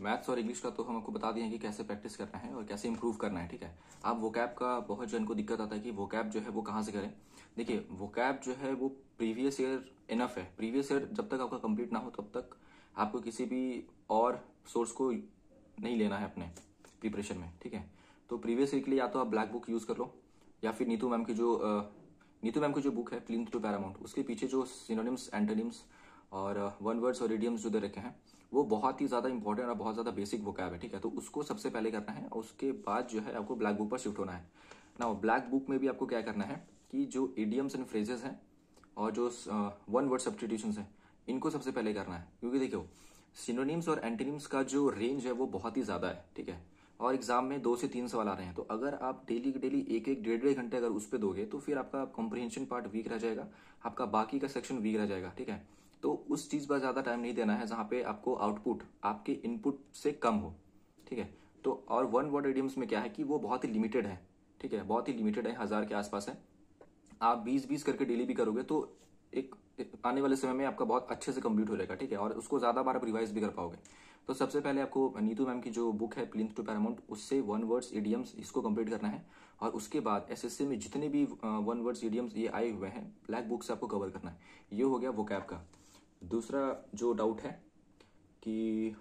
Maths और English का तो हम आपको बता दिए हैं कि कैसे प्रैक्टिस करना है और कैसे इंप्रूव करना है, ठीक है। अब वोकैब का बहुत जन को दिक्कत आता है कि वोकैब जो है वो कहाँ से करें। देखिए, वोकैब जो है वो प्रीवियस ईयर इनफ है। प्रीवियस ईयर जब तक आपका कंप्लीट ना हो तब तक आपको किसी भी और सोर्स को नहीं लेना है अपने प्रिपरेशन में, ठीक है। तो प्रीवियस ईयर के लिए या तो आप ब्लैक बुक यूज़ कर लो, या फिर नीतू मैम की जो बुक है प्लिंथ टू पैरामाउंट, उसके पीछे जो सिनोनिम्स, एंटोनिम्स और वन वर्ड्स और इडियम्स जो दे रखे हैं वो बहुत ही ज़्यादा इंपॉर्टेंट और बहुत ज़्यादा बेसिक वोकैब है, ठीक है। तो उसको सबसे पहले करना है और उसके बाद जो है आपको ब्लैक बुक पर शिफ्ट होना है ना। ब्लैक बुक में भी आपको क्या करना है कि जो इडियम्स एंड फ्रेजेस हैं और जो वन वर्ड सब्स्टिट्यूशंस हैं इनको सबसे पहले करना है, क्योंकि देखो सिनोनिम्स और एंटोनिम्स का जो रेंज है वो बहुत ही ज़्यादा है, ठीक है। और एग्जाम में 2 से 3 सवाल आ रहे हैं, तो अगर आप डेली के डेली एक एक डेढ़ डेढ़ घंटे अगर उस पर दोगे तो फिर आपका कॉम्प्रिहेंशन पार्ट वीक रह जाएगा, आपका बाकी का सेक्शन वीक रह जाएगा, ठीक है। तो उस चीज़ पर ज़्यादा टाइम नहीं देना है जहाँ पे आपको आउटपुट आपके इनपुट से कम हो, ठीक है। तो और वन वर्ड इडियम्स में क्या है कि वो बहुत ही लिमिटेड है, ठीक है, बहुत ही लिमिटेड है, 1000 के आसपास है। आप 20-20 करके डेली भी करोगे तो एक आने वाले समय में आपका बहुत अच्छे से कंप्लीट हो जाएगा, ठीक है, और उसको ज़्यादा बार आप रिवाइज भी कर पाओगे। तो सबसे पहले आपको नीतू मैम की जो बुक है प्लिंथ टू पैरामाउंट, उससे वन वर्ड्स इडियम्स इसको कंप्लीट करना है, और उसके बाद एसएससी में जितने भी वन वर्ड्स इडियम्स ये आए हुए हैं ब्लैक बुक से आपको कवर करना है। ये हो गया वोकैब का। दूसरा जो डाउट है कि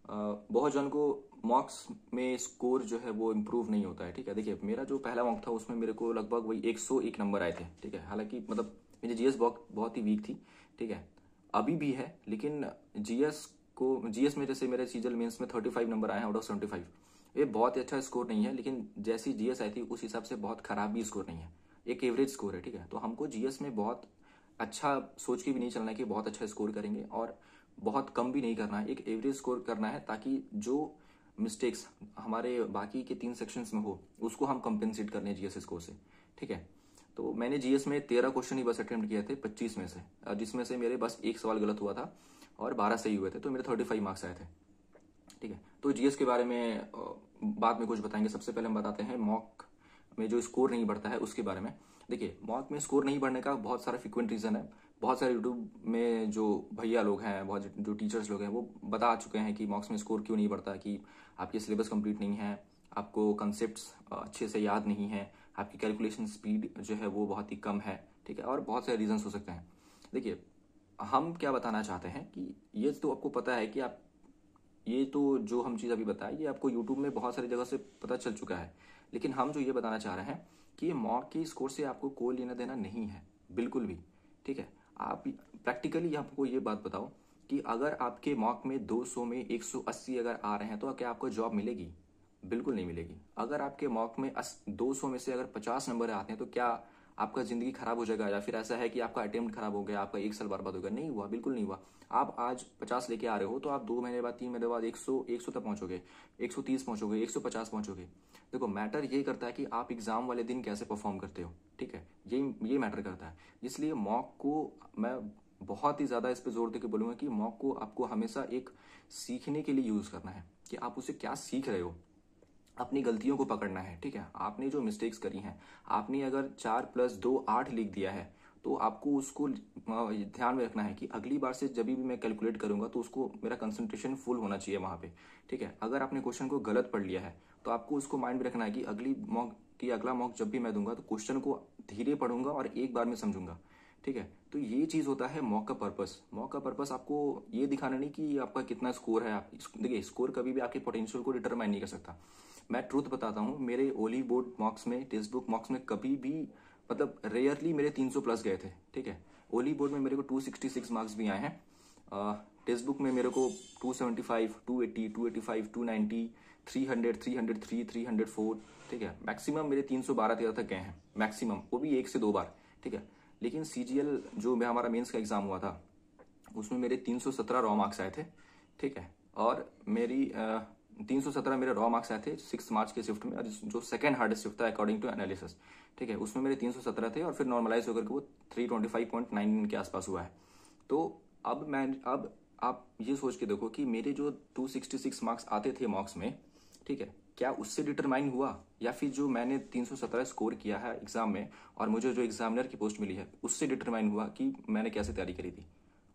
बहुत जन को मॉक्स में स्कोर जो है वो इम्प्रूव नहीं होता है, ठीक है। देखिए, मेरा जो पहला मॉक था उसमें मेरे को लगभग वही 101 नंबर आए थे, ठीक है। हालांकि मतलब मेरी जीएस बहुत ही वीक थी, ठीक है, अभी भी है, लेकिन जीएस में जैसे मेरे सीजल मेंस में 35 नंबर आए हैं आउट ऑफ 75। ये बहुत ही अच्छा स्कोर नहीं है, लेकिन जैसी जीएस आई थी उस हिसाब से बहुत खराब भी स्कोर नहीं है, एक एवरेज स्कोर है, ठीक है। तो हमको जीएस में बहुत अच्छा सोच के भी नहीं चलना है कि बहुत अच्छा स्कोर करेंगे, और बहुत कम भी नहीं करना है, एक एवरेज स्कोर करना है, ताकि जो मिस्टेक्स हमारे बाकी के 3 सेक्शंस में हो उसको हम कंपेंसेट करने जीएस स्कोर से, ठीक है। तो मैंने जीएस में 13 क्वेश्चन ही बस अटेम्प्ट किए थे 25 में से, जिसमें से मेरे बस एक सवाल गलत हुआ था और 12 सही हुए थे, तो मेरे 35 मार्क्स आए थे, ठीक है। तो जीएस के बारे में बाद में कुछ बताएंगे। सबसे पहले हम बताते हैं मॉक में जो स्कोर नहीं बढ़ता है उसके बारे में। देखिए, मॉक में स्कोर नहीं बढ़ने का बहुत सारा फ्रिक्वेंट रीजन है। बहुत सारे यूट्यूब में जो भैया लोग हैं, बहुत जो टीचर्स लोग हैं, वो बता चुके हैं कि मॉक्स में स्कोर क्यों नहीं बढ़ता, कि आपके सिलेबस कंप्लीट नहीं है, आपको कंसेप्ट्स अच्छे से याद नहीं है, आपकी कैलकुलेशन स्पीड जो है वो बहुत ही कम है, ठीक है, और बहुत सारे रीजंस हो सकते हैं। देखिए, हम क्या बताना चाहते हैं कि ये तो आपको पता है कि आप ये तो जो हम चीज़ अभी बताए ये आपको यूट्यूब में बहुत सारी जगह से पता चल चुका है, लेकिन हम जो ये बताना चाह रहे हैं कि ये मॉक के स्कोर से आपको कोई लेना देना नहीं है, बिल्कुल भी, ठीक है। आप प्रैक्टिकली आपको ये बात बताओ कि अगर आपके मॉक में 200 में 180 अगर आ रहे हैं तो क्या आपको जॉब मिलेगी? बिल्कुल नहीं मिलेगी। अगर आपके मॉक में 200 में से अगर 50 नंबर आते हैं तो क्या आपका जिंदगी खराब हो जाएगा, या फिर ऐसा है कि आपका अटेम्प्ट खराब हो गया, आपका 1 साल बर्बाद हो गया? नहीं हुआ, बिल्कुल नहीं हुआ। आप आज 50 लेके आ रहे हो तो आप 2 महीने बाद, 3 महीने बाद 100 तक पहुंचोगे, 130 पहुंचोगे, 150 पहुंचोगे। देखो, मैटर ये करता है कि आप एग्जाम वाले दिन कैसे परफॉर्म करते हो, ठीक है, ये मैटर करता है। इसलिए मॉक को मैं बहुत ही ज्यादा इस पे जोर देकर बोलूंगा कि मॉक को आपको हमेशा एक सीखने के लिए यूज करना है, कि आप उसे क्या सीख रहे हो, अपनी गलतियों को पकड़ना है, ठीक है। आपने जो मिस्टेक्स करी हैं, आपने अगर 4 + 2 8 लिख दिया है, तो आपको उसको ध्यान में रखना है कि अगली बार से जब भी मैं कैलकुलेट करूंगा तो उसको मेरा कंसंट्रेशन फुल होना चाहिए वहां पे, ठीक है। अगर आपने क्वेश्चन को गलत पढ़ लिया है तो आपको उसको माइंड में रखना है कि अगला मॉक जब भी मैं दूंगा तो क्वेश्चन को धीरे पढ़ूंगा और एक बार में समझूंगा, ठीक है। तो ये चीज होता है मॉक का पर्पस। मॉक का पर्पस आपको ये दिखाना नहीं कि आपका कितना स्कोर है। आप देखिए, स्कोर कभी भी आपके पोटेंशियल को डिटरमाइन नहीं कर सकता। मैं ट्रूथ बताता हूँ, मेरे ओली बोर्ड मॉक्स में, टेक्स्ट बुक मॉक्स में कभी भी मतलब रेयरली मेरे 300 प्लस गए थे, ठीक है। ओली बोर्ड में मेरे को 266 मार्क्स भी आए हैं। टेक्स्ट बुक में मेरे को 275, 280, 285, 290, 300, 303, 304, ठीक है। मैक्सिमम मेरे 312-13 तक गए हैं, मैक्सिमम, वो भी 1 से 2 बार, ठीक है। लेकिन सीजीएल जो हमारा मेंस का एग्जाम हुआ था उसमें मेरे 317 रॉ मार्क्स आए थे, ठीक है। और मेरी 317 मेरे रॉ मार्क्स आए थे 6 मार्च के शिफ्ट में, और जो सेकंड हार्डेस्ट शिफ्ट था अकॉर्डिंग टू एनालिसिस, ठीक है, उसमें मेरे 317 थे, और फिर नॉर्मलाइज होकर के वो 325.9 के आसपास हुआ है। तो अब आप ये सोच के देखो कि मेरे जो 266 मार्क्स आते थे मॉक्स में, ठीक है, क्या उससे डिटरमाइन हुआ, या फिर जो मैंने 317 स्कोर किया है एग्जाम में और मुझे जो एग्जामिनर की पोस्ट मिली है उससे डिटरमाइन हुआ कि मैंने कैसे तैयारी करी थी?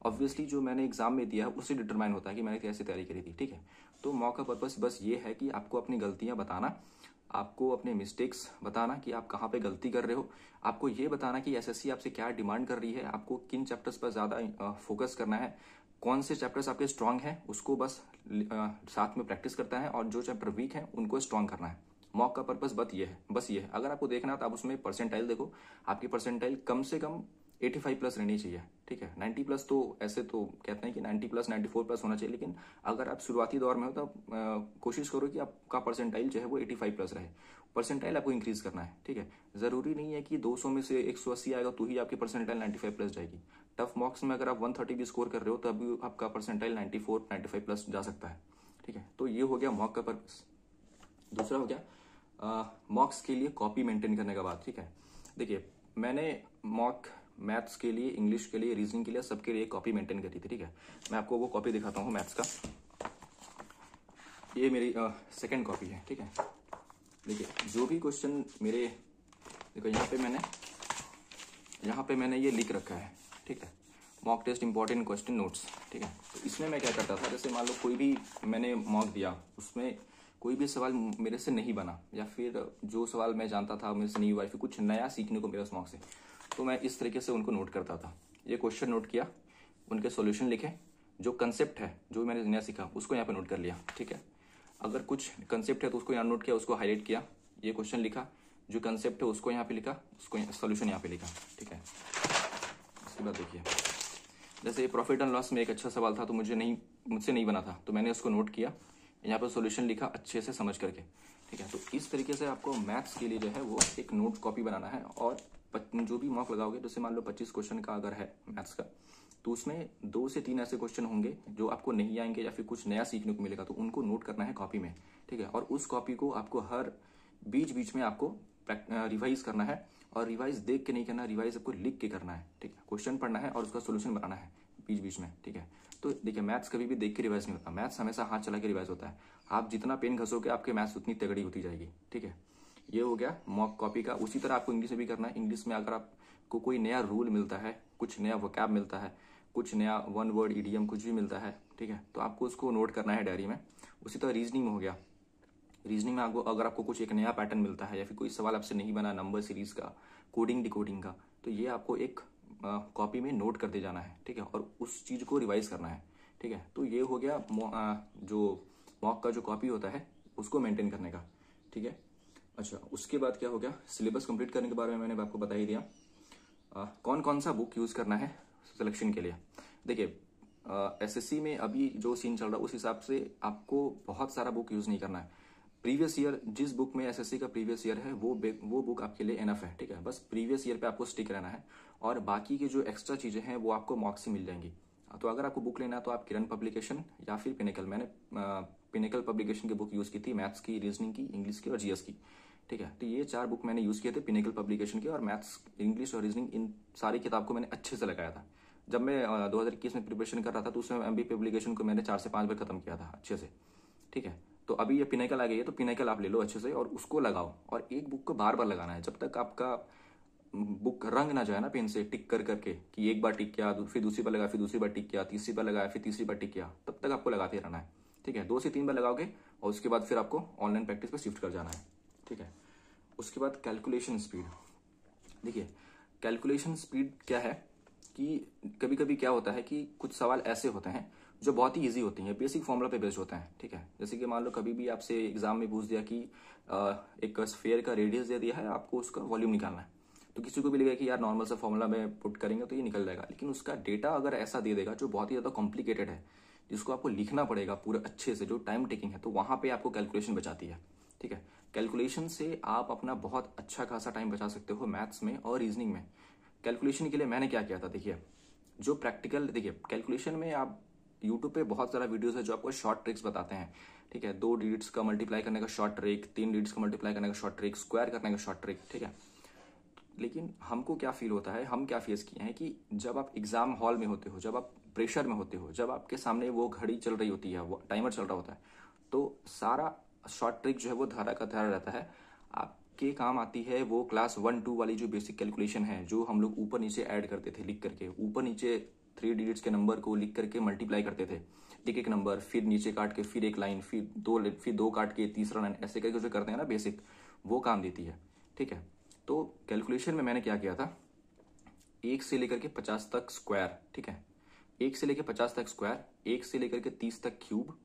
ऑब्वियसली जो मैंने एग्जाम में दिया है उससे डिटरमाइन होता है कि मैंने कैसे तैयारी करी थी, ठीक है। तो मॉक का पर्पस बस ये है कि आपको अपनी गलतियां बताना, आपको अपने मिस्टेक्स बताना कि आप कहाँ पे गलती कर रहे हो, आपको ये बताना कि एसएससी आपसे क्या डिमांड कर रही है, आपको किन चैप्टर्स पर ज़्यादा फोकस करना है, कौन से चैप्टर्स आपके स्ट्रांग हैं उसको बस साथ में प्रैक्टिस करता है, और जो चैप्टर वीक हैं उनको स्ट्रांग करना है। मॉक का पर्पस बस ये है। अगर आपको देखना है तो आप उसमें परसेंटाइल देखो, आपकी परसेंटाइल कम से कम 85 प्लस रहनी चाहिए, ठीक है। 90 प्लस तो ऐसे तो कहते हैं कि 90 प्लस 94 प्लस होना चाहिए, लेकिन अगर आप शुरुआती दौर में हो तो कोशिश करो कि आपका परसेंटाइल जो है वो 85 प्लस रहे। परसेंटाइल आपको इंक्रीज करना है, ठीक है। जरूरी नहीं है कि 200 में से 180 आएगा तो ही आपकी परसेंटाइल 95 प्लस जाएगी। टफ मॉक्स में अगर आप 130 भी स्कोर कर रहे हो तो अभी आपका परसेंटाइल 94 95 प्लस जा सकता है, ठीक है। तो ये हो गया मॉक का पर्पस। दूसरा हो गया मॉक्स के लिए कॉपी मेंटेन करने का बात, ठीक है। देखिए मैंने मॉक मैथ्स के लिए, इंग्लिश के लिए, रीजनिंग के लिए, सबके लिए कॉपी मेंटेन करी थी, ठीक है। मैं आपको वो कॉपी दिखाता हूँ मैथ्स का। ये मेरी सेकंड कॉपी है, ठीक है। देखिए जो भी क्वेश्चन मेरे, देखो यहाँ पे मैंने ये लिख रखा है, ठीक है। Mock test important question notes, ठीक है। तो इसमें मैं क्या करता था, जैसे मान लो कोई भी मैंने मॉक दिया, उसमें कोई भी सवाल मेरे से नहीं बना, या फिर जो सवाल मैं जानता था मेरे से नहीं हुआ, फिर कुछ नया सीखने को मेरा उस मॉक से, तो मैं इस तरीके से उनको नोट करता था। ये क्वेश्चन नोट किया, उनके सॉल्यूशन लिखे, जो कंसेप्ट है जो मैंने नया सीखा उसको यहाँ पे नोट कर लिया, ठीक है। अगर कुछ कंसेप्ट है तो उसको यहाँ नोट किया, उसको हाईलाइट किया, ये क्वेश्चन लिखा, जो कंसेप्ट है उसको यहाँ पे लिखा, उसको सॉल्यूशन यहाँ पे लिखा, ठीक है। उसके बाद देखिए जैसे प्रॉफिट एंड लॉस में एक अच्छा सवाल था तो मुझसे नहीं बना था, तो मैंने उसको नोट किया, यहाँ पर सॉल्यूशन लिखा अच्छे से समझ करके, ठीक है। तो इस तरीके से आपको मैथ्स के लिए जो है वो एक नोट कॉपी बनाना है, और जो भी मॉक लगाओगे, जैसे मान लो 25 क्वेश्चन का अगर है मैथ्स का, तो उसमें 2 से 3 ऐसे क्वेश्चन होंगे जो आपको नहीं आएंगे या फिर कुछ नया सीखने को मिलेगा, तो उनको नोट करना है कॉपी में, ठीक है। और उस कॉपी को आपको हर बीच बीच में आपको रिवाइज करना है, और रिवाइज देख के नहीं करना, रिवाइज आपको लिख के करना है, ठीक है। क्वेश्चन पढ़ना है और उसका सोल्यूशन बनाना है बीच बीच में, ठीक है। तो देखिए मैथ्स कभी भी देख के रिवाइज नहीं होता, मैथ्स हमेशा हाथ चला के रिवाइज होता है। आप जितना पेन घसोगे आपके मैथ्स उतनी तगड़ी होती जाएगी, ठीक है। ये हो गया मॉक कॉपी का। उसी तरह आपको इंग्लिश में भी करना है। इंग्लिश में अगर आपको कोई नया रूल मिलता है, कुछ नया वोकैब मिलता है, कुछ नया वन वर्ड इडियम कुछ भी मिलता है, ठीक है, तो आपको उसको नोट करना है डायरी में। उसी तरह रीजनिंग में हो गया, रीजनिंग में आपको अगर आपको कुछ एक नया पैटर्न मिलता है या फिर कोई सवाल आपसे नहीं बना नंबर सीरीज का, कोडिंग डिकोडिंग का, तो ये आपको एक कॉपी में नोट करते जाना है, ठीक है, और उस चीज़ को रिवाइज करना है, ठीक है। तो ये हो गया जो मॉक का जो कॉपी होता है उसको मेंटेन करने का, ठीक है। अच्छा उसके बाद क्या हो गया, सिलेबस कंप्लीट करने के बारे में मैंने आपको बता ही दिया। कौन कौन सा बुक यूज़ करना है सिलेक्शन के लिए। देखिए एसएससी में अभी जो सीन चल रहा है उस हिसाब से आपको बहुत सारा बुक यूज़ नहीं करना है। प्रीवियस ईयर जिस बुक में एसएससी का प्रीवियस ईयर है वो बुक आपके लिए एनफ है, ठीक है। बस प्रीवियस ईयर पे आपको स्टिक रहना है, और बाकी की जो एक्स्ट्रा चीज़ें हैं वो आपको मॉक से मिल जाएंगी। तो अगर आपको बुक लेना है तो आप किरण पब्लिकेशन या फिर पिनेकल, मैंने पिनेकल पब्लिकेशन की बुक यूज़ की थी, मैथ्स की, रीजनिंग की, इंग्लिश की और जीएस की, ठीक है। तो ये 4 बुक मैंने यूज़ किए थे पिनेकल पब्लिकेशन के, और मैथ्स, इंग्लिश और रीजनिंग इन सारी किताब को मैंने अच्छे से लगाया था। जब मैं 2021 में प्रिपरेशन कर रहा था तो उसमें एमबी पब्लिकेशन को मैंने 4 से 5 बार खत्म किया था अच्छे से, ठीक है। तो अभी ये पिनेकल आ गई है तो पिनेकल आप ले लो अच्छे से और उसको लगाओ, और एक बुक को बार बार लगाना है जब तक आपका बुक रंग ना जाए ना पेन से टिक कर करके, कि एक बार टिक किया फिर दूसरी बार लगाया, फिर दूसरी बार टिक किया, तीसरी बार लगाया, फिर तीसरी बार टिक किया, तब तक आपको लगाते रहना है, ठीक है। 2 से 3 बार लगाओगे और उसके बाद फिर आपको ऑनलाइन प्रैक्टिस पर शिफ्ट कर जाना है, ठीक है। उसके बाद कैलकुलेशन स्पीड। देखिए कैलकुलेशन स्पीड क्या है कि कभी कभी क्या होता है कि कुछ सवाल ऐसे होते हैं जो बहुत ही इजी होती हैं, बेसिक फॉर्मूला पे बेस्ड होता है, ठीक है। जैसे कि मान लो कभी भी आपसे एग्जाम में पूछ दिया कि एक स्फेयर का रेडियस दे दिया है, आपको उसका वॉल्यूम निकालना है, तो किसी को भी लगेगा कि यार नॉर्मल सा फॉर्मूला में पुट करेंगे तो ये निकल जाएगा, लेकिन उसका डेटा अगर ऐसा दे देगा जो बहुत ही ज़्यादा कॉम्प्लिकेटेड है, जिसको आपको लिखना पड़ेगा पूरा अच्छे से, जो टाइम टेकिंग है, तो वहाँ पे आपको कैलकुलेशन बचाती है, ठीक है। कैलकुलेशन से आप अपना बहुत अच्छा खासा टाइम बचा सकते हो मैथ्स में और रीजनिंग में। कैलकुलेशन के लिए मैंने क्या किया था, देखिए जो प्रैक्टिकल, देखिए कैलकुलेशन में आप यूट्यूब पे बहुत सारा वीडियोस है जो आपको शॉर्ट ट्रिक्स बताते हैं, ठीक है। 2 डिजिट्स का मल्टीप्लाई करने का शॉर्ट ट्रिक, 3 डिजिट्स का मल्टीप्लाई करने का शॉर्ट ट्रिक, स्क्वायर करने का शॉर्ट ट्रिक, ठीक है। लेकिन हमको क्या फील होता है, हम क्या फेस किए हैं कि जब आप एग्जाम हॉल में होते हो, जब आप प्रेशर में होते हो, जब आपके सामने वो घड़ी चल रही होती है, वो टाइमर चल रहा होता है, तो सारा शॉर्ट ट्रिक जो है वो धारा का धारा रहता है। आपके काम आती है वो क्लास 1 2 वाली जो बेसिक कैलकुलेशन है, जो हम लोग ऊपर नीचे ऐड करते थे लिख करके, ऊपर नीचे 3 डिजिट्स के नंबर को लिख करके मल्टीप्लाई करते थे, एक एक नंबर, फिर नीचे काट के फिर एक लाइन, फिर दो काट के तीसरा लाइन, ऐसे करके जो करते हैं ना बेसिक, वो काम देती है। ठीक है, तो कैलकुलेशन में मैंने क्या किया था, 1 से लेकर के 50 तक स्क्वायर, ठीक है, 1 से लेकर 50 तक स्क्वायर, 1 से लेकर के 30 तक क्यूब,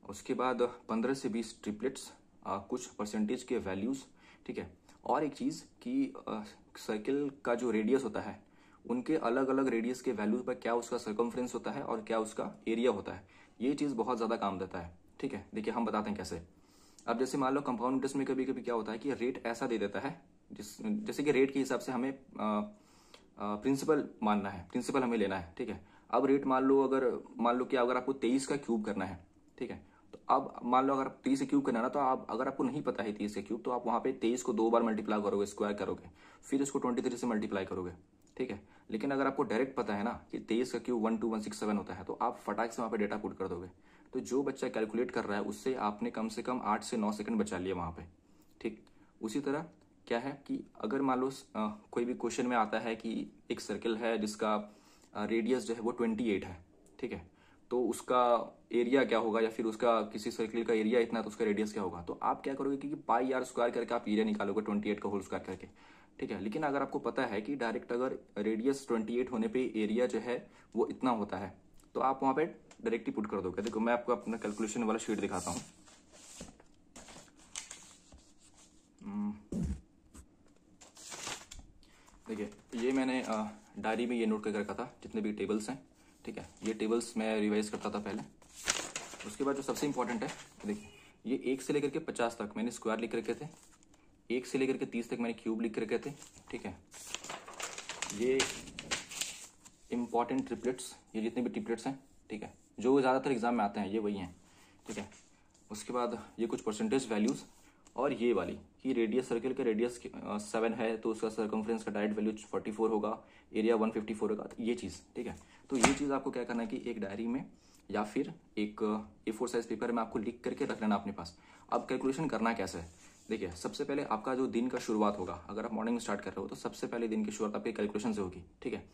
उसके बाद 15 से 20 ट्रिपलेट्स, कुछ परसेंटेज के वैल्यूज़। ठीक है, और एक चीज़ कि सर्किल का जो रेडियस होता है, उनके अलग अलग रेडियस के वैल्यूज पर क्या उसका सर्कमफ्रेंस होता है और क्या उसका एरिया होता है, ये चीज़ बहुत ज़्यादा काम देता है। ठीक है, देखिए हम बताते हैं कैसे। अब जैसे मान लो कंपाउंड इंटरेस्ट में कभी कभी क्या होता है कि रेट ऐसा दे देता है जैसे कि रेट के हिसाब से हमें प्रिंसिपल मानना है, प्रिंसिपल हमें लेना है। ठीक है, अब रेट मान लो कि अगर आपको 23 का क्यूब करना है, ठीक है, तो अब मान लो अगर 30 से क्यूब करना है ना, तो आप अगर आपको नहीं पता है 30 का क्यूब, तो आप वहाँ पे 23 को 2 बार मल्टीप्लाई करोगे, स्क्वायर करोगे, फिर इसको 23 से मल्टीप्लाई करोगे। ठीक है, लेकिन अगर आपको डायरेक्ट पता है ना कि 23 का क्यूब 12167 होता है, तो आप फटाक से वहाँ पे डेटा पुट कर दोगे। तो जो बच्चा कैलकुलेट कर रहा है उससे आपने कम से कम 8 से 9 सेकंड बचा लिया वहाँ पे। ठीक, उसी तरह क्या है कि अगर मान लो कोई भी क्वेश्चन में आता है कि एक सर्किल है जिसका रेडियस जो है वो 28 है, ठीक है, तो उसका एरिया क्या होगा, या फिर उसका किसी सर्किल का एरिया इतना तो उसका रेडियस क्या होगा, तो आप क्या करोगे कि पाई आर स्क्वायर करके आप एरिया निकालोगे 28 का होल स्क्वायर करके। ठीक है, लेकिन अगर आपको पता है कि डायरेक्ट अगर रेडियस 28 होने पे एरिया जो है वो इतना होता है, तो आप वहाँ पे डायरेक्ट ही पुट कर दोगे। देखो मैं आपको अपना कैलकुलेशन वाला शीट दिखाता हूँ। देखिए ये मैंने डायरी में ये नोट करके रखा था जितने भी टेबल्स हैं। ठीक है, ये टेबल्स मैं रिवाइज करता था पहले। उसके बाद जो सबसे इंपॉर्टेंट है, देखिए ये 1 से लेकर के 50 तक मैंने स्क्वायर लिख रखे थे, 1 से लेकर के 30 तक मैंने क्यूब लिख रखे थे। ठीक है, ये इंपॉर्टेंट ट्रिपलेट्स, ये जितने भी ट्रिपलेट्स हैं, ठीक है, जो ज़्यादातर एग्जाम में आते हैं ये वही हैं। ठीक है, उसके बाद ये कुछ परसेंटेज वैल्यूज़, और ये वाली कि रेडियस, सर्किल का रेडियस 7 है तो उसका सर्कमफ्रेंस का डायरेक्ट वैल्यू 44 होगा, एरिया 154 होगा, तो ये चीज़। ठीक है, तो ये चीज़ आपको क्या करना है कि एक डायरी में या फिर एक A4 साइज पेपर में आपको लिख करके रख लेना अपने पास। अब कैलकुलेशन करना कैसे है, देखिए सबसे पहले आपका जो दिन का शुरुआत होगा, अगर आप मॉर्निंग में स्टार्ट कर रहे हो तो सबसे पहले दिन की शुरुआत आपके कैलकुलेशन से होगी। ठीक है,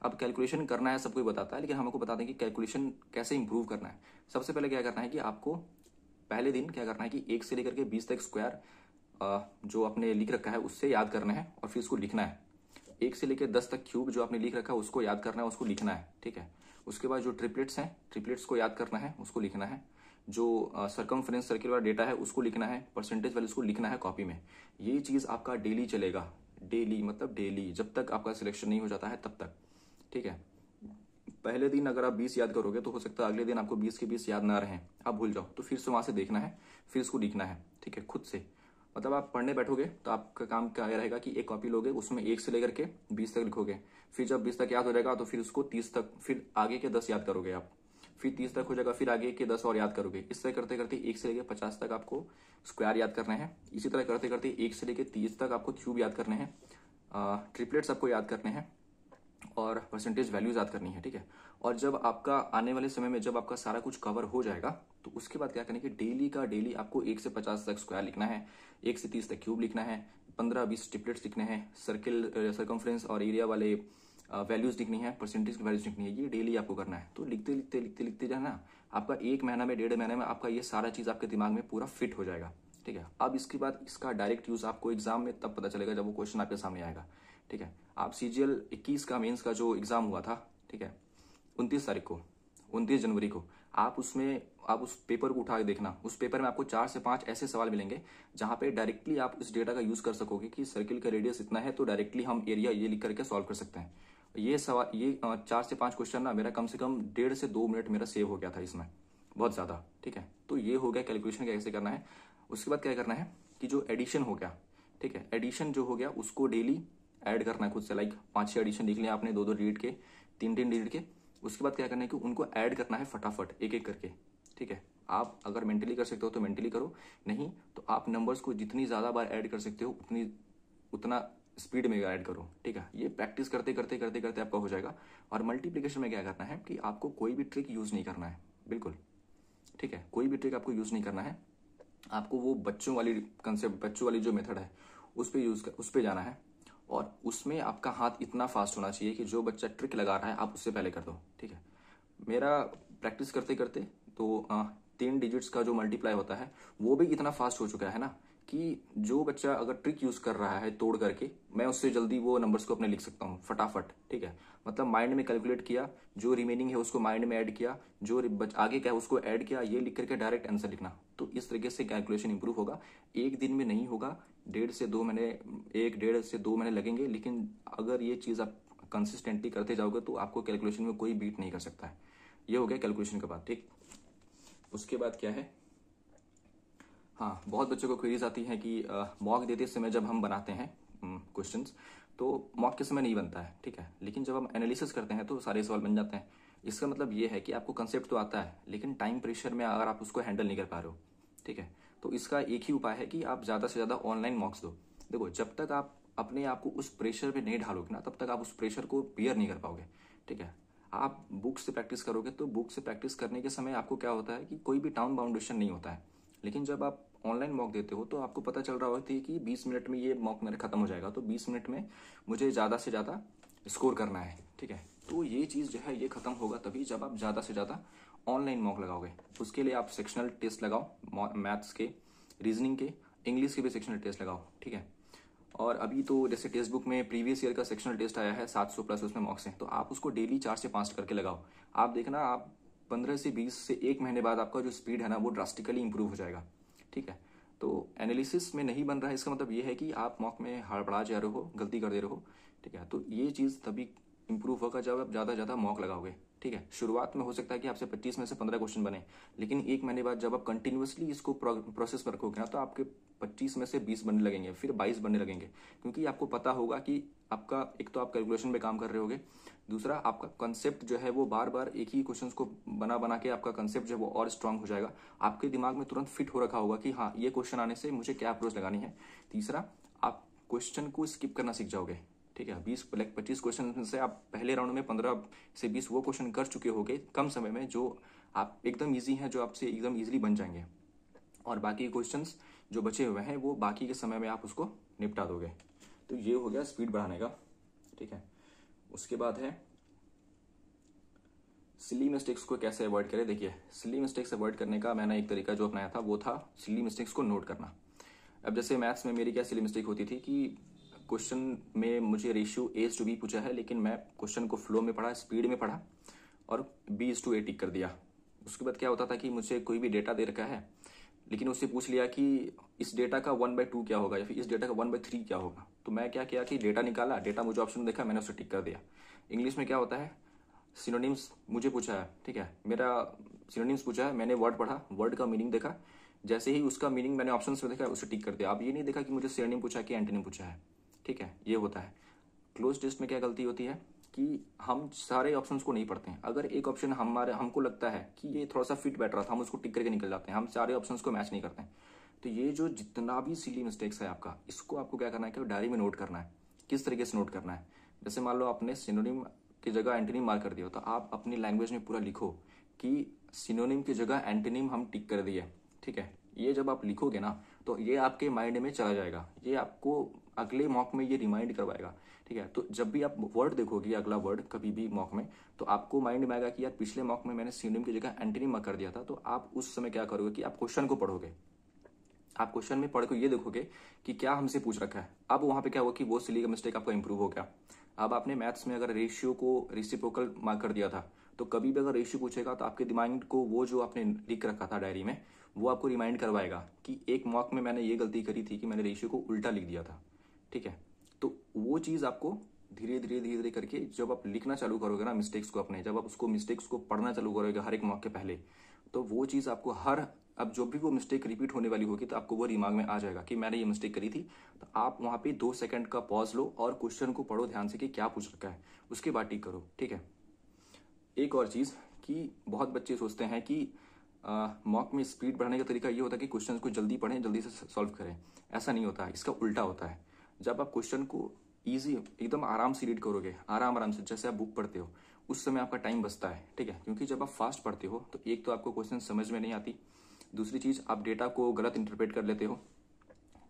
अब कैलकुलेशन करना है सबको बताता है, लेकिन हमको बताते हैं कि कैलकुलेशन कैसे इंप्रूव करना है। सबसे पहले क्या करना है कि आपको पहले दिन क्या करना है कि 1 से लेकर के 20 तक स्क्वायर जो आपने लिख रखा है उससे याद करना है और फिर उसको लिखना है। 1 से लेकर 10 तक क्यूब जो आपने लिख रखा है उसको याद करना है, उसको लिखना है। ठीक है, उसके बाद जो ट्रिपलेट्स हैं, ट्रिपलेट्स को याद करना है, उसको लिखना है। जो सर्कमफ्रेंस सर्किल वाला डेटा है उसको लिखना है, परसेंटेज वाले उसको लिखना है कॉपी में। ये चीज़ आपका डेली चलेगा, डेली मतलब डेली, जब तक आपका सिलेक्शन नहीं हो जाता है तब तक। ठीक है, पहले दिन अगर आप 20 याद करोगे तो हो सकता है अगले दिन आपको 20 के 20 याद ना रहें, आप भूल जाओ, तो फिर से वहाँ से देखना है, फिर इसको लिखना है। ठीक है, खुद से, मतलब आप पढ़ने बैठोगे तो आपका काम क्या रहेगा कि एक कॉपी लोगे, उसमें 1 से लेकर के 20 तक लिखोगे, फिर जब 20 तक याद हो जाएगा तो फिर उसको 30 तक, फिर आगे के 10 याद करोगे आप, फिर 30 तक हो जाएगा, फिर आगे के 10 और याद करोगे। इससे करते करते 1 से लेकर 50 तक आपको स्क्वायर याद करना है। इसी तरह करते करते 1 से लेकर 30 तक आपको क्यूब याद करने हैं, ट्रिपलेट्स आपको याद करने हैं और परसेंटेज वैल्यूज याद करनी है। ठीक है, और जब आपका आने वाले समय में जब आपका सारा कुछ कवर हो जाएगा तो उसके बाद क्या करना है कि डेली का डेली आपको 1 से 50 तक स्क्वायर लिखना है, 1 से 30 तक क्यूब लिखना है, 15-20 ट्रिपलेट्स लिखने हैं, सर्किल सर्कमफ्रेंस और एरिया वाले वैल्यूज लिखनी है, परसेंटेज की वैल्यूज लिखनी है। ये डेली आपको करना है। तो लिखते लिखते लिखते लिखते जाना, आपका 1 महीना में 1.5 महीने में आपका ये सारा चीज़ आपके दिमाग में पूरा फिट हो जाएगा। ठीक है, अब इसके बाद इसका डायरेक्ट यूज़ आपको एग्जाम में तब पता चलेगा जब वो क्वेश्चन आपके सामने आएगा। ठीक है, आप CGL 21 का मेंस का जो एग्ज़ाम हुआ था, ठीक है, 29 जनवरी को, आप उस पेपर को उठा के देखना। उस पेपर में आपको 4 से 5 ऐसे सवाल मिलेंगे जहां पे डायरेक्टली आप इस डेटा का यूज़ कर सकोगे कि सर्किल का रेडियस इतना है तो डायरेक्टली हम एरिया ये लिख करके सॉल्व कर सकते हैं। ये सवाल, ये 4 से 5 क्वेश्चन ना मेरा कम से कम 1.5 से 2 मिनट मेरा सेव हो गया था इसमें, बहुत ज़्यादा। ठीक है, तो ये हो गया कैलकुलेशन कैसे करना है। उसके बाद क्या करना है कि जो एडिशन हो गया, ठीक है, एडिशन जो हो गया उसको डेली ऐड करना है खुद से, लाइक 5-6 एडिशन लिख लिया आपने, 2-2 डिजिट के, 3-3 डिजिट के। उसके बाद क्या करना है कि उनको ऐड करना है फटाफट एक एक करके। ठीक है, आप अगर मेंटली कर सकते हो तो मेंटली करो, नहीं तो आप नंबर्स को जितनी ज़्यादा बार ऐड कर सकते हो उतना स्पीड में ऐड करो। ठीक है, ये प्रैक्टिस करते करते करते करते आपका हो जाएगा। और मल्टीप्लिकेशन में क्या करना है कि आपको कोई भी ट्रिक यूज़ नहीं करना है, बिल्कुल। ठीक है, कोई भी ट्रिक आपको यूज़ नहीं करना है, आपको वो बच्चों वाली कंसेप्ट, बच्चों वाली जो मेथड है उस पर जाना है। और उसमें आपका हाथ इतना फास्ट होना चाहिए कि जो बच्चा ट्रिक लगा रहा है आप उससे पहले कर दो, ठीक है। मेरा प्रैक्टिस करते करते तो 3 डिजिट्स का जो मल्टीप्लाई होता है वो भी इतना फास्ट हो चुका है ना कि जो बच्चा अगर ट्रिक यूज कर रहा है तोड़ करके, मैं उससे जल्दी वो नंबर्स को अपने लिख सकता हूँ फटाफट, ठीक है। मतलब माइंड में कैलकुलेट किया, जो रिमेनिंग है उसको माइंड में ऐड किया, जो आगे क्या है उसको ऐड किया, ये लिख करके डायरेक्ट आंसर लिखना। तो इस तरीके से कैलकुलेशन इंप्रूव होगा। एक दिन में नहीं होगा, 1.5 से 2 महीने लगेंगे, लेकिन अगर ये चीज़ आप कंसिस्टेंटली करते जाओगे तो आपको कैलकुलेशन में कोई बीट नहीं कर सकता है। ये हो गया कैलकुलेशन का बात, ठीक। उसके बाद क्या है, हाँ, बहुत बच्चों को क्वेरीज आती हैं कि मॉक देते समय जब हम बनाते हैं क्वेश्चंस, तो मॉक के समय नहीं बनता है, ठीक है, लेकिन जब हम एनालिसिस करते हैं तो सारे सवाल बन जाते हैं। इसका मतलब ये है कि आपको कंसेप्ट तो आता है, लेकिन टाइम प्रेशर में अगर आप उसको हैंडल नहीं कर पा रहे हो, ठीक है, तो इसका एक ही उपाय है कि आप ज़्यादा से ज़्यादा ऑनलाइन मॉक्स दो। देखो, जब तक आप अपने आप को उस प्रेशर में नहीं ढालोगे ना, तब तक आप उस प्रेशर को बियर नहीं कर पाओगे, ठीक है। आप बुक से प्रैक्टिस करोगे तो बुक से प्रैक्टिस करने के समय आपको क्या होता है कि कोई भी टाउन बाउंडेशन नहीं होता है, लेकिन जब आप ऑनलाइन मॉक देते हो तो आपको पता चल रहा होता है कि 20 मिनट में ये मॉक मेरा खत्म हो जाएगा, तो 20 मिनट में मुझे ज़्यादा से ज़्यादा स्कोर करना है, ठीक है। तो ये चीज़ जो है ये खत्म होगा तभी जब आप ज़्यादा से ज़्यादा ऑनलाइन मॉक लगाओगे। उसके लिए आप सेक्शनल टेस्ट लगाओ, मैथ्स के, रीजनिंग के, इंग्लिश के भी सेक्शनल टेस्ट लगाओ, ठीक है। और अभी तो जैसे टेक्स्ट बुक में प्रीवियस ईयर का सेक्शनल टेस्ट आया है 700 प्लस उसमें मॉक्स हैं, तो आप उसको डेली 4 से 5 करके लगाओ। आप देखना, आप 15 से 20 से 1 महीने बाद आपका जो स्पीड है ना वो ड्रास्टिकली इंप्रूव हो जाएगा, ठीक है। तो एनालिसिस में नहीं बन रहा है, इसका मतलब ये है कि आप मॉक में हड़बड़ा जा रहे हो, गलती कर दे रहे हो, ठीक है। तो ये चीज़ तभी इंप्रूव होगा जब आप ज़्यादा ज़्यादा मॉक लगाओगे, ठीक है। शुरुआत में हो सकता है कि आपसे 25 में से 15 क्वेश्चन बने, लेकिन 1 महीने बाद जब आप कंटिन्यूसली इसको प्रोसेस में रखोगे ना तो आपके 25 में से 20 बनने लगेंगे, फिर 22 बनने लगेंगे, क्योंकि आपको पता होगा कि आपका एक तो आप कैलकुलेशन पे काम कर रहे होगे, दूसरा आपका कंसेप्ट जो है वो बार बार एक ही क्वेश्चंस को बना बना के आपका कंसेप्ट जो है वो और स्ट्रांग हो जाएगा। आपके दिमाग में तुरंत फिट हो रखा होगा कि हाँ, ये क्वेश्चन आने से मुझे क्या अप्रोच लगानी है। तीसरा, आप क्वेश्चन को स्किप करना सीख जाओगे, ठीक है। 25 क्वेश्चन से आप पहले राउंड में 15 से 20 वो क्वेश्चन कर चुके होगे कम समय में, जो आप एकदम ईजी हैं, जो आपसे एकदम ईजिली बन जाएंगे, और बाकी क्वेश्चंस जो बचे हुए हैं वो बाकी के समय में आप उसको निपटा दोगे। तो ये हो गया स्पीड बढ़ाने का, ठीक है। उसके बाद है सिली मिस्टेक्स को कैसे अवॉइड करें। देखिए, सिली मिस्टेक्स अवॉइड करने का मैंने एक तरीका जो अपनाया था वो था सिली मिस्टेक्स को नोट करना। अब जैसे मैथ्स में मेरी क्या सिली मिस्टेक होती थी कि क्वेश्चन में मुझे रेशियो A/B पूछा है, लेकिन मैं क्वेश्चन को फ्लो में पढ़ा, स्पीड में पढ़ा और B/A टिक कर दिया। उसके बाद क्या होता था कि मुझे कोई भी डेटा दे रखा है, लेकिन उससे पूछ लिया कि इस डेटा का 1/2 क्या होगा या फिर इस डेटा का 1/3 क्या होगा, तो मैं क्या किया कि डेटा निकाला, डेटा मुझे ऑप्शन देखा, मैंने उसे टिक कर दिया। इंग्लिश में क्या होता है, सिनोनिम्स मुझे पूछा है, ठीक है, मेरा सिनोनिम्स पूछा है, मैंने वर्ड पढ़ा, वर्ड का मीनिंग देखा, जैसे ही उसका मीनिंग मैंने ऑप्शंस में देखा उसे टिक कर दिया। अब ये नहीं देखा कि मुझे सिनोनिम पूछा है कि एंटोनिम पूछा है, ठीक है। ये होता है। क्लोज टेस्ट में क्या गलती होती है कि हम सारे ऑप्शंस को नहीं पढ़ते हैं। अगर एक ऑप्शन हमको लगता है कि ये थोड़ा सा फिट बैठ रहा था, हम उसको टिक करके निकल जाते हैं, हम सारे ऑप्शंस को मैच नहीं करते हैं। तो ये जो जितना भी सिली मिस्टेक्स है आपका, इसको आपको क्या करना है कि डायरी में नोट करना है। किस तरीके से नोट करना है, जैसे मान लो आपने सिनोनिम की जगह एंटोनिम मार्क कर दिया, तो आप अपनी लैंग्वेज में पूरा लिखो कि सिनोनिम की जगह एंटोनिम हम टिक कर दिए, ठीक है। ये जब आप लिखोगे ना तो ये आपके माइंड में चला जाएगा, ये आपको अगले मॉक में ये रिमाइंड करवाएगा, ठीक है। तो जब भी आप वर्ड देखोगे, अगला वर्ड कभी भी मॉक में, तो आपको माइंड में आएगा कि यार पिछले मॉक में मैंने सिनोनिम की जगह एंटोनिम मार्क कर दिया था। तो आप उस समय क्या करोगे कि आप क्वेश्चन को पढ़ोगे, आप क्वेश्चन में पढ़ के ये देखोगे कि क्या हमसे पूछ रखा है। अब वहां पे क्या होगा कि वो सिली का मिस्टेक आपका इंप्रूव हो गया। अब आपने मैथ्स में अगर रेशियो को रेसिप्रोकल मार्क कर दिया था, तो कभी भी अगर रेशियो पूछेगा तो आपके दिमाग को वो जो आपने लिख रखा था डायरी में, वो आपको रिमाइंड करवाएगा कि एक मॉक में मैंने ये गलती करी थी कि मैंने रेशियो को उल्टा लिख दिया था, ठीक है। तो वो चीज़ आपको धीरे धीरे धीरे धीरे करके जब आप लिखना चालू करोगे ना मिस्टेक्स को अपने, जब आप उसको मिस्टेक्स को पढ़ना चालू करोगे हर एक मॉक के पहले, तो वो चीज़ आपको अब जो भी वो मिस्टेक रिपीट होने वाली होगी तो आपको वो दिमाग में आ जाएगा कि मैंने ये मिस्टेक करी थी। तो आप वहाँ पे 2 सेकंड का पॉज लो और क्वेश्चन को पढ़ो ध्यान से कि क्या पूछ रखा है, उसके बाद टिक करो, ठीक है। एक और चीज़ कि बहुत बच्चे सोचते हैं कि मॉक में स्पीड बढ़ाने का तरीका ये होता है कि क्वेश्चन को जल्दी पढ़ें, जल्दी से सॉल्व करें। ऐसा नहीं होता है, इसका उल्टा होता है। जब आप क्वेश्चन को ईजी एकदम आराम से रीड करोगे, आराम आराम से जैसे आप बुक पढ़ते हो, उस समय आपका टाइम बचता है, ठीक है। क्योंकि जब आप फास्ट पढ़ते हो तो एक तो आपको क्वेश्चन समझ में नहीं आती, दूसरी चीज़ आप डेटा को गलत इंटरप्रेट कर लेते हो,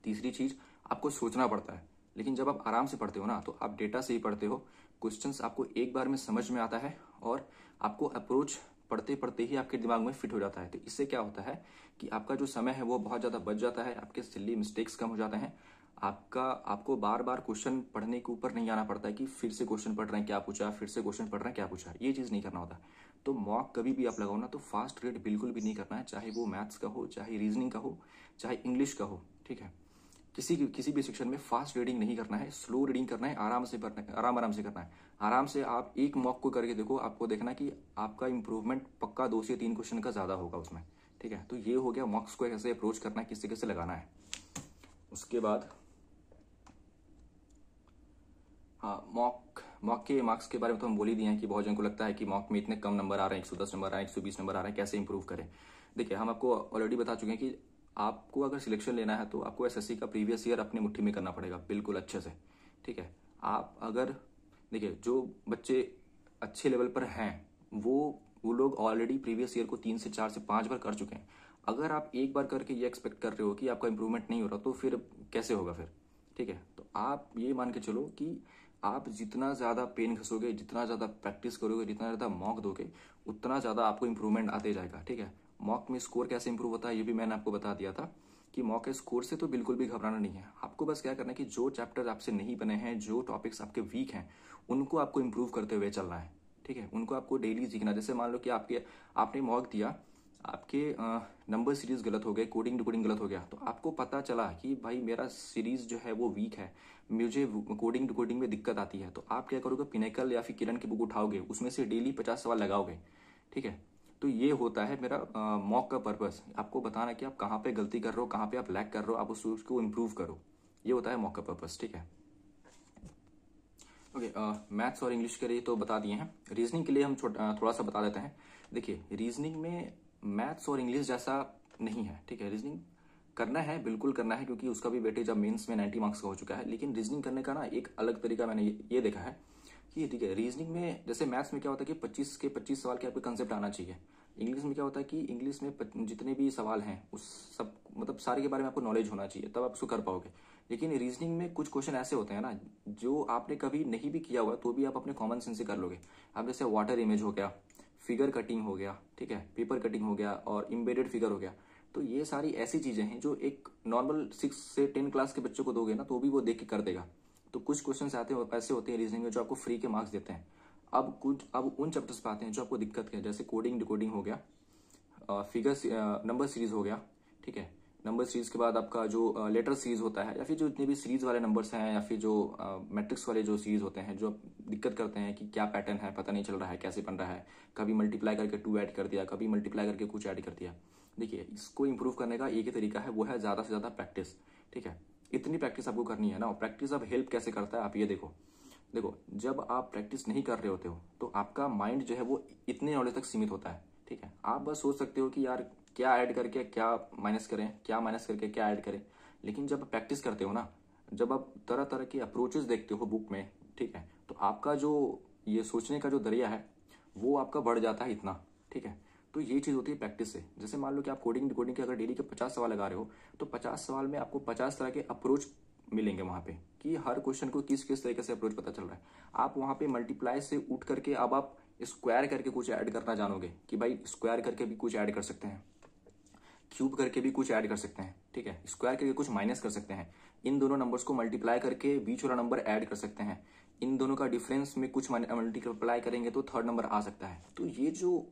तीसरी चीज़ आपको सोचना पड़ता है। लेकिन जब आप आराम से पढ़ते हो ना, तो आप डेटा से ही पढ़ते हो, क्वेश्चंस आपको एक बार में समझ में आता है और आपको अप्रोच पढ़ते पढ़ते ही आपके दिमाग में फिट हो जाता है। तो इससे क्या होता है कि आपका जो समय है वो बहुत ज़्यादा बच जाता है, आपके सिली मिस्टेक्स कम हो जाते हैं, आपको बार बार क्वेश्चन पढ़ने के ऊपर नहीं आना पड़ता है कि फिर से क्वेश्चन पढ़ रहे हैं क्या पूछा, फिर से क्वेश्चन पढ़ रहे हैं क्या पूछा, ये चीज़ नहीं करना होता। तो मॉक कभी भी आप लगाओ ना, तो फास्ट रीड बिल्कुल भी नहीं करना है, चाहे वो मैथ्स का हो, चाहे रीजनिंग का हो, चाहे इंग्लिश का हो, ठीक है। किसी भी सेक्शन में फास्ट रीडिंग नहीं करना है, स्लो रीडिंग करना है, आराम से पढ़ना है, आराम से करना है। आराम से आप एक मॉक को करके देखो, आपको देखना कि आपका इंप्रूवमेंट पक्का 2 से 3 क्वेश्चन का ज़्यादा होगा उसमें, ठीक है। तो ये हो गया मॉक्स को कैसे अप्रोच करना है, किससे कैसे लगाना है। उसके बाद हाँ, मॉक के मार्क्स के बारे में तो हम बोल ही दिए हैं कि बहुत जन को लगता है कि मॉक में इतने कम नंबर आ रहे हैं, 110 नंबर आ रहे हैं, 120 नंबर आ रहे हैं, कैसे इंप्रूव करें। देखिए, हम आपको ऑलरेडी बता चुके हैं कि आपको अगर सिलेक्शन लेना है तो आपको एसएससी का प्रीवियस ईयर अपनी मुट्ठी में करना पड़ेगा, बिल्कुल अच्छे से, ठीक है। आप अगर देखिए, जो बच्चे अच्छे लेवल पर हैं वो लोग ऑलरेडी प्रीवियस ईयर को 3 से 4 से 5 बार कर चुके हैं। अगर आप एक बार करके ये एक्सपेक्ट कर रहे हो कि आपका इंप्रूवमेंट नहीं हो रहा, तो फिर कैसे होगा फिर, ठीक है। तो आप ये मान के चलो कि आप जितना ज़्यादा पेन घसोगे, जितना ज़्यादा प्रैक्टिस करोगे, जितना ज़्यादा मॉक दोगे, उतना ज़्यादा आपको इंप्रूवमेंट आते जाएगा, ठीक है। मॉक में स्कोर कैसे इंप्रूव होता है ये भी मैंने आपको बता दिया था कि मॉक के स्कोर से तो बिल्कुल भी घबराना नहीं है। आपको बस क्या करना है कि जो चैप्टर आपसे नहीं बने हैं, जो टॉपिक्स आपके वीक हैं, उनको आपको इंप्रूव करते हुए चलना है, ठीक है। उनको आपको डेली सीखना। जैसे मान लो कि आपने मॉक दिया, आपके नंबर सीरीज गलत हो गए, कोडिंग डिकोडिंग गलत हो गया, तो आपको पता चला कि भाई मेरा सीरीज जो है वो वीक है, मुझे कोडिंग डिकोडिंग में दिक्कत आती है। तो आप क्या करोगे, पिनेकल या फिर किरण की बुक उठाओगे, उसमें से डेली 50 सवाल लगाओगे, ठीक है। तो ये होता है मेरा मॉक का पर्पस, आपको बताना कि आप कहाँ पे गलती कर रहे हो, कहाँ पे आप लैग कर रहे हो, आप उसको इम्प्रूव करो। ये होता है मॉक का पर्पस, ठीक है। ओके, मैथ्स और इंग्लिश के लिए तो बता दिए हैं। रीजनिंग के लिए हम थोड़ा सा बता देते हैं। देखिए, रीजनिंग में मैथ्स और इंग्लिश जैसा नहीं है, ठीक है। रीजनिंग करना है, बिल्कुल करना है, क्योंकि उसका भी वेटेज अब मेंस में 90 मार्क्स का हो चुका है। लेकिन रीजनिंग करने का ना एक अलग तरीका मैंने ये देखा है कि ठीक है, रीजनिंग में जैसे मैथ्स में क्या होता है कि 25 के 25 सवाल के आपको कंसेप्ट आना चाहिए। इंग्लिश में क्या होता है कि इंग्लिश में जितने भी सवाल हैं उस सब मतलब सारे के बारे में आपको नॉलेज होना चाहिए, तब आप उसको कर पाओगे। लेकिन रीजनिंग में कुछ क्वेश्चन ऐसे होते हैं ना जो आपने कभी नहीं भी किया हुआ, तो भी आप अपने कॉमन सेंस से कर लोगे। अब जैसे वाटर इमेज हो गया, फिगर कटिंग हो गया, ठीक है, पेपर कटिंग हो गया और इम्बेडेड फिगर हो गया। तो ये सारी ऐसी चीजें हैं जो एक नॉर्मल 6 से 10 क्लास के बच्चों को दोगे ना, तो भी वो देख के कर देगा। तो कुछ क्वेश्चन ऐसे होते हैं रीजनिंग में जो आपको फ्री के मार्क्स देते हैं। अब उन चैप्टर्स पे आते हैं जो आपको दिक्कत है, जैसे कोडिंग डिकोडिंग हो गया, फिगर नंबर सीरीज हो गया, ठीक है। नंबर सीरीज के बाद आपका जो लेटर सीरीज होता है, या फिर जो इतने भी सीरीज वाले नंबर्स हैं, या फिर जो मैट्रिक्स वाले जो सीरीज होते हैं, जो दिक्कत करते हैं कि क्या पैटर्न है, पता नहीं चल रहा है कैसे बन रहा है, कभी मल्टीप्लाई करके 2 ऐड कर दिया, कभी मल्टीप्लाई करके कुछ ऐड कर दिया। देखिए, इसको इंप्रूव करने का एक ही तरीका है, वो है ज़्यादा से ज़्यादा प्रैक्टिस, ठीक है। इतनी प्रैक्टिस आपको करनी है ना। और प्रैक्टिस अब हेल्प कैसे करता है, आप ये देखो। जब आप प्रैक्टिस नहीं कर रहे होते हो तो आपका माइंड जो है वो इतने नॉलेज तक सीमित होता है, ठीक है। आप बस सोच सकते हो कि यार क्या ऐड करके क्या माइनस करें, क्या माइनस करके क्या ऐड करें। लेकिन जब आप प्रैक्टिस करते हो ना, जब आप तरह तरह के अप्रोचेस देखते हो बुक में, ठीक है, तो आपका जो ये सोचने का जो दरिया है वो आपका बढ़ जाता है इतना, ठीक है। तो ये चीज़ होती है प्रैक्टिस से। जैसे मान लो कि आप कोडिंग डिकोडिंग के अगर डेली के 50 सवाल लगा रहे हो, तो 50 सवाल में आपको 50 तरह के अप्रोच मिलेंगे वहां पे, कि हर क्वेश्चन को किस किस तरीके से अप्रोच पता चल रहा है। आप वहां पे मल्टीप्लाई से उठ करके अब आप स्क्वायर करके कुछ ऐड करना जानोगे कि भाई स्क्वायर करके भी कुछ ऐड कर सकते हैं, क्यूब करके भी कुछ ऐड कर सकते हैं, ठीक है, स्क्वायर करके कुछ माइनस कर सकते हैं, इन दोनों नंबर्स को मल्टीप्लाई करके बीच वाला नंबर ऐड कर सकते हैं, इन दोनों का डिफरेंस में कुछ मल्टीप्लाई करेंगे तो थर्ड नंबर आ सकता है। तो ये जो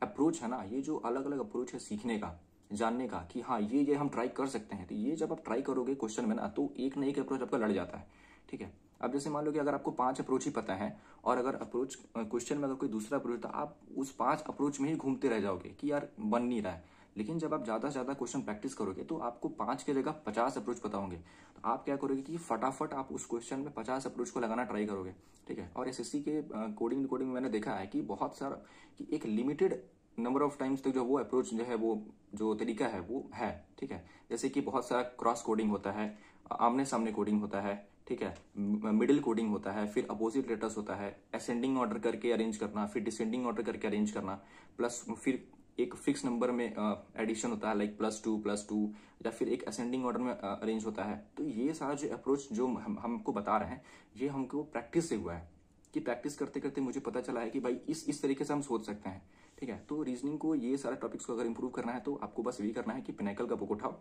अप्रोच है ना, ये जो अलग अलग अप्रोच है सीखने का, जानने का कि हाँ ये हम ट्राई कर सकते हैं, तो ये जब आप ट्राई करोगे क्वेश्चन में ना, तो एक न एक अप्रोच आपका लड़ जाता है, ठीक है। अब जैसे मान लो कि अगर आपको 5 अप्रोच ही पता है, और अगर अप्रोच क्वेश्चन में अगर कोई दूसरा अप्रोच, तो आप उस 5 अप्रोच में ही घूमते रह जाओगे कि यार बन नहीं रहा है। लेकिन जब आप ज्यादा से ज्यादा क्वेश्चन प्रैक्टिस करोगे तो आपको 5 की जगह 50 अप्रोच पता होंगे। तो आप क्या करोगे कि फटाफट आप उस क्वेश्चन में 50 अप्रोच को लगाना ट्राई करोगे, ठीक है। और एसएससी के कोडिंग कोडिंग में मैंने देखा है कि बहुत सारा कि एक लिमिटेड नंबर ऑफ टाइम्स तक जो वो अप्रोच जो है, वो जो तरीका है वो है, ठीक है। जैसे कि बहुत सारा क्रॉस कोडिंग होता है, आमने सामने कोडिंग होता है, ठीक है, मिडिल कोडिंग होता है, फिर अपोजिट लेटर्स होता है, असेंडिंग ऑर्डर करके अरेंज करना, फिर डिसेंडिंग ऑर्डर करके अरेंज करना, प्लस फिर एक फिक्स नंबर में एडिशन होता है, लाइक +2 या फिर एक असेंडिंग ऑर्डर में अरेंज होता है। तो ये सारा जो अप्रोच जो हमको बता रहे हैं, ये हमको प्रैक्टिस से हुआ है कि प्रैक्टिस करते करते मुझे पता चला है कि भाई इस तरीके से हम सोच सकते हैं, ठीक है। तो रीजनिंग को, ये सारे टॉपिक्स को अगर इंप्रूव करना है तो आपको बस यही करना है कि पिनेकल का बुक उठाओ,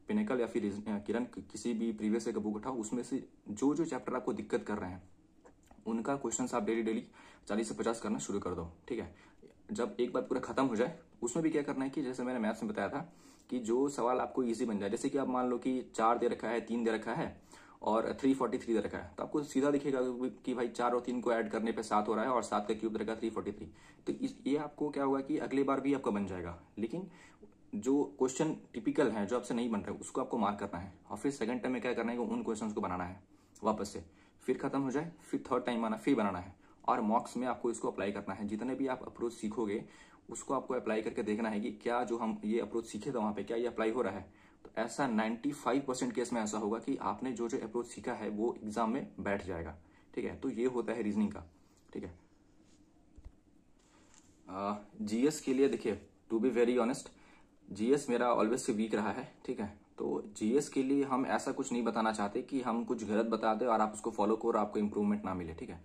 पिनेकल या फिर किरण किसी भी प्रीवियस का बुक उठाओ, उसमें से जो जो चैप्टर आपको दिक्कत कर रहे हैं उनका क्वेश्चन आप डेली 40 से 50 करना शुरू कर दो, ठीक है। जब एक बार पूरा खत्म हो जाए, उसमें भी क्या करना है कि जैसे मैंने मैथ्स में बताया था कि जो सवाल आपको इजी बन जाए, जैसे कि आप मान लो कि 4 दे रखा है, 3 दे रखा है और 343 दे रखा है, तो आपको सीधा दिखेगा कि भाई 4 और 3 को ऐड करने पे 7 हो रहा है और 7 का क्यूब दे रखा है 343। तो ये आपको क्या होगा कि अगली बार भी आपका बन जाएगा। लेकिन जो क्वेश्चन टिपिकल है, जो आपसे नहीं बन रहा है, उसको आपको मार्क करना है और फिर सेकंड टाइम में क्या करना है कि उन क्वेश्चन को बनाना है वापस से, फिर खत्म हो जाए, फिर थर्ड टाइम आना, फिर बनाना है और मॉक्स में आपको इसको अप्लाई करना है। जितने भी आप अप्रोच सीखोगे उसको आपको अप्लाई करके देखना है कि क्या जो हम ये अप्रोच सीखे थे वहां पे क्या ये अप्लाई हो रहा है। तो ऐसा 95% केस में ऐसा होगा कि आपने जो जो अप्रोच सीखा है वो एग्जाम में बैठ जाएगा, ठीक है। तो ये होता है रीजनिंग का, ठीक है। जीएस के लिए देखिए, to be very honest, GS मेरा ऑलवेज से वीक रहा है, ठीक है। तो जीएस के लिए हम ऐसा कुछ नहीं बताना चाहते कि हम कुछ गलत बता दें और आप उसको फॉलो करो और आपको इंप्रूवमेंट ना मिले, ठीक है।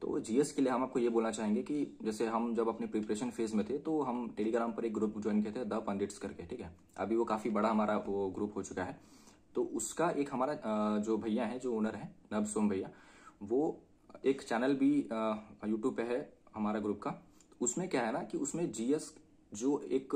तो जीएस के लिए हम आपको ये बोलना चाहेंगे कि जैसे हम जब अपने प्रिपरेशन फेज में थे तो हम टेलीग्राम पर एक ग्रुप ज्वाइन किए थे, द पंडिट्स करके, ठीक है। अभी वो काफी बड़ा हमारा वो ग्रुप हो चुका है। तो उसका एक हमारा जो भैया है, जो ओनर है नब सोम भैया, वो एक चैनल भी यूट्यूब पे है हमारा ग्रुप का। उसमें क्या है ना कि उसमें जीएस जो एक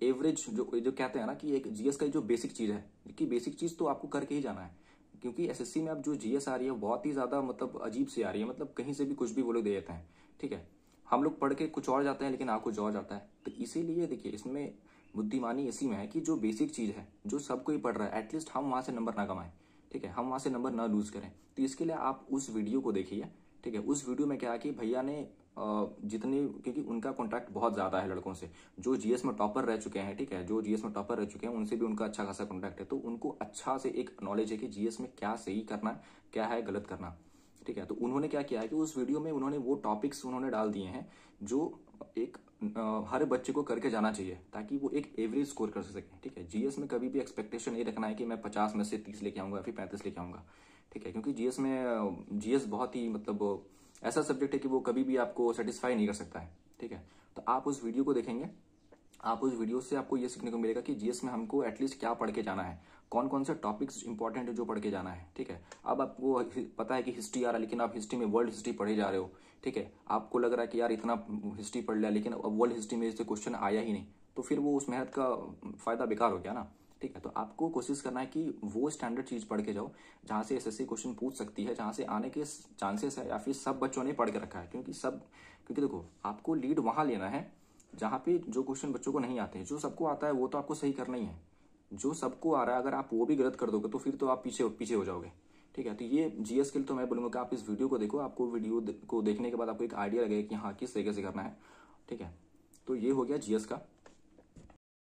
एवरेज जो कहते हैं ना कि एक जीएस का जो बेसिक चीज है, कि बेसिक चीज तो आपको करके ही जाना है, क्योंकि एसएससी में अब जो जीएस आ रही है बहुत ही ज्यादा मतलब अजीब सी आ रही है, मतलब कहीं से भी कुछ भी वो लोग दे देते हैं, ठीक है। हम लोग पढ़ के कुछ और जाते हैं लेकिन आप कुछ और जाता है। तो इसीलिए देखिए, इसमें बुद्धिमानी इसी में है कि जो बेसिक चीज है, जो सबको ही पढ़ रहा है, एटलीस्ट हम वहां से नंबर ना कमाएं, ठीक है, हम वहां से नंबर ना लूज करें। तो इसके लिए आप उस वीडियो को देखिए, ठीक है। उस वीडियो में क्या है कि भैया ने जितने, क्योंकि उनका कॉन्टैक्ट बहुत ज्यादा है लड़कों से जो जीएस में टॉपर रह चुके हैं, ठीक है, जो जीएस में टॉपर रह चुके हैं उनसे भी उनका अच्छा खासा कॉन्टैक्ट है। तो उनको अच्छा से एक नॉलेज है कि जीएस में क्या सही करना, क्या है गलत करना, ठीक है। तो उन्होंने क्या किया है कि उस वीडियो में उन्होंने वो टॉपिक्स उन्होंने डाल दिए हैं जो एक हर बच्चे को करके जाना चाहिए ताकि वो एक एवरेज स्कोर कर सके, ठीक है। जीएस में कभी भी एक्सपेक्टेशन नहीं रखना है कि मैं 50 में से 30 लेके आऊंगा या फिर 35 लेके आऊंगा, ठीक है, क्योंकि जीएस बहुत ही मतलब ऐसा सब्जेक्ट है कि वो कभी भी आपको सेटिस्फाई नहीं कर सकता है, ठीक है। तो आप उस वीडियो को देखेंगे, आप उस वीडियो से आपको ये सीखने को मिलेगा कि जीएस में हमको एटलीस्ट क्या पढ़ के जाना है, कौन कौन से टॉपिक्स इंपॉर्टेंट है जो पढ़ के जाना है, ठीक है। अब आपको पता है कि हिस्ट्री आ रहा है लेकिन आप हिस्ट्री में वर्ल्ड हिस्ट्री पढ़े जा रहे हो, ठीक है। आपको लग रहा है कि यार इतना हिस्ट्री पढ़ लिया लेकिन अब वर्ल्ड हिस्ट्री में इससे क्वेश्चन आया ही नहीं, तो फिर वो उस मेहनत का फायदा बेकार हो गया ना, ठीक है। तो आपको कोशिश करना है कि वो स्टैंडर्ड चीज पढ़ के जाओ जहां से एसएससी क्वेश्चन पूछ सकती है, जहां से आने के चांसेस है, या फिर सब बच्चों ने पढ़ के रखा है, क्योंकि देखो आपको लीड वहां लेना है जहां पे जो क्वेश्चन बच्चों को नहीं आते हैं। जो सबको आता है वो तो आपको सही करना ही है, जो सबको आ रहा है अगर आप वो भी गलत कर दोगे तो फिर तो आप पीछे पीछे हो जाओगे, ठीक है। तो ये जीएस के लिए तो मैं बोलूंगा कि आप इस वीडियो को देखो, आपको वीडियो को देखने के बाद आपको एक आइडिया लगेगा कि हाँ किस तरीके से करना है, ठीक है। तो ये हो गया जीएस का।